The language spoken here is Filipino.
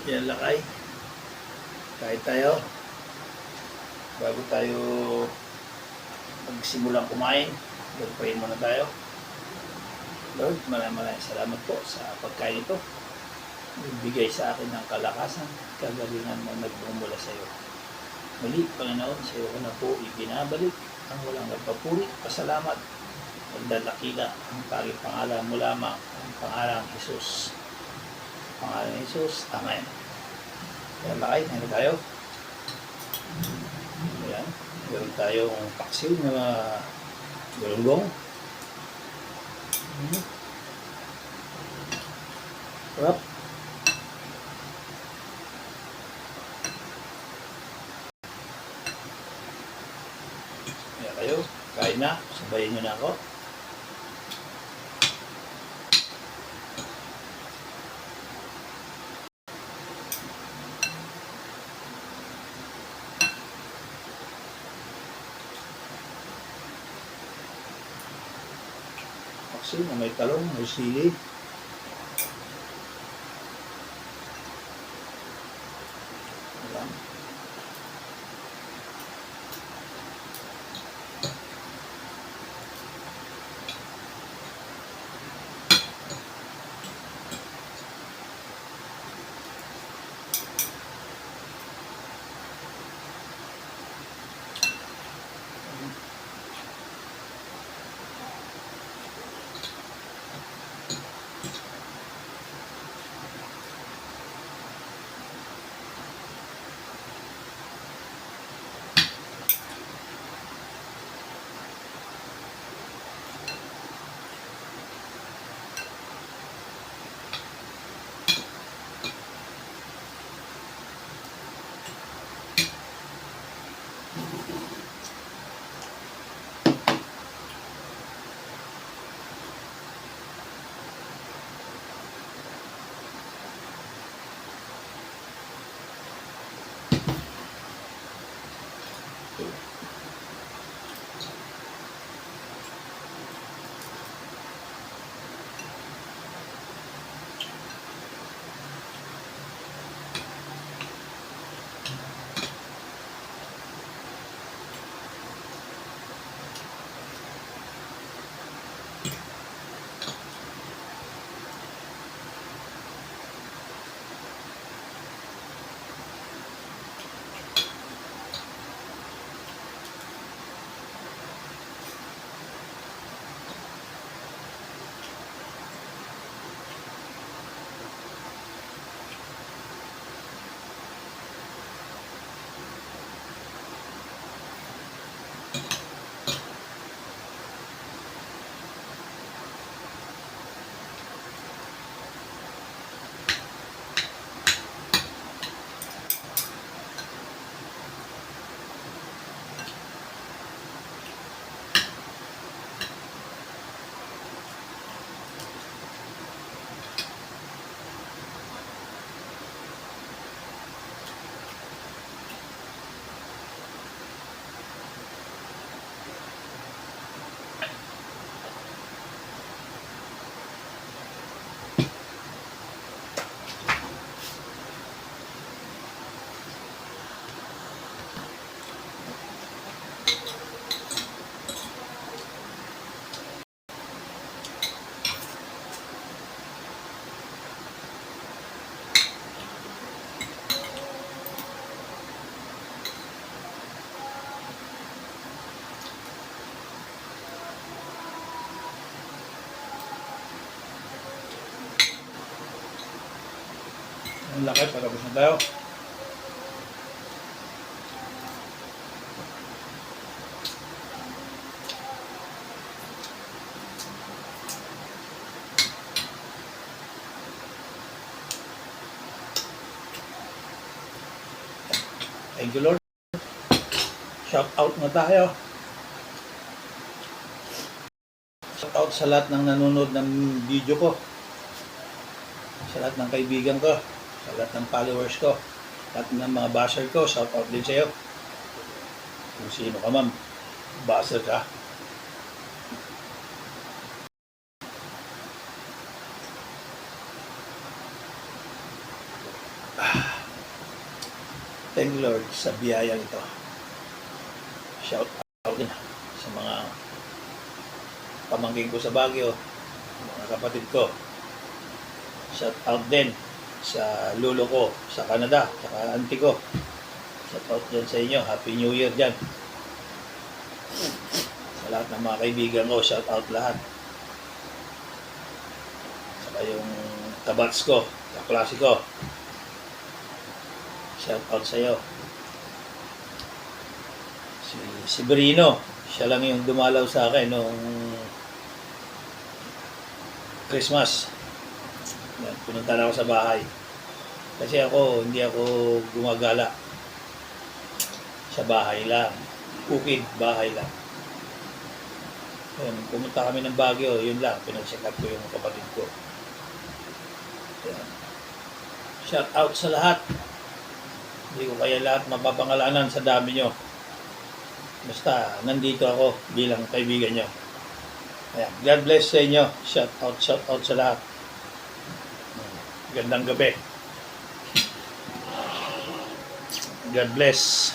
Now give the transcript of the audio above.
Yan lakay. Kahit tayo, bago tayo magsimulang kumain, magpahin muna tayo. Lord, maraming salamat po sa pagkain ito. Ibigay sa akin ng kalakasan, kagalingan na nagmumula sa iyo. Muli, Panginoon, sa iyo ko na po ibinabalik ang walang nagpapuri, pasalamat, pagdadakila ang tanging pangalan mo lamang, ang pangalan ng Jesus. Pangalan ng Jesus, Amen. Yan lakay, ano tayo? Ayan, meron tayong paksiw na galunggong. Sarap. Ayan kayo, kain na, sabayin nyo na ako. Paksiw na may talong, may sili. Ayan. Ang laki, patapos na tayo. Thank you, Lord. Shout out na tayo. Shout out sa lahat ng nanonood ng video ko. Sa lahat ng kaibigan ko. Sa lahat ng followers ko. Lahat ng mga basher ko. Shout out din sa iyo. Kung sino ka ma'am. Basher ka. Thank you, Lord, sa biyayang ito. Shout out din sa mga pamangkin ko sa Baguio, mga kapatid ko. Shout out din sa lolo ko sa Canada, saka auntie ko. Shout out dyan sa inyo. Happy New Year dyan. Sa lahat ng mga kaibigan ko, shout out lahat. Saka yung kabats ko, kaklase ko. Shout out sa iyo. Si Berino, siya lang yung dumalaw sa akin noong Christmas. Yan, pununta na ako sa bahay. Kasi hindi ako gumagala. Sa bahay lang. Bukid, bahay lang. Yan, pumunta kami ng Baguio, yun lang. Pinag-check up ko yung kapatid ko. Yan. Shout out sa lahat. Hindi ko kaya lahat mapapangalanan sa dami nyo. Basta, nandito ako bilang kaibigan nyo. Ayan. God bless sa inyo. Shout out sa lahat. Gandang gabi. God bless.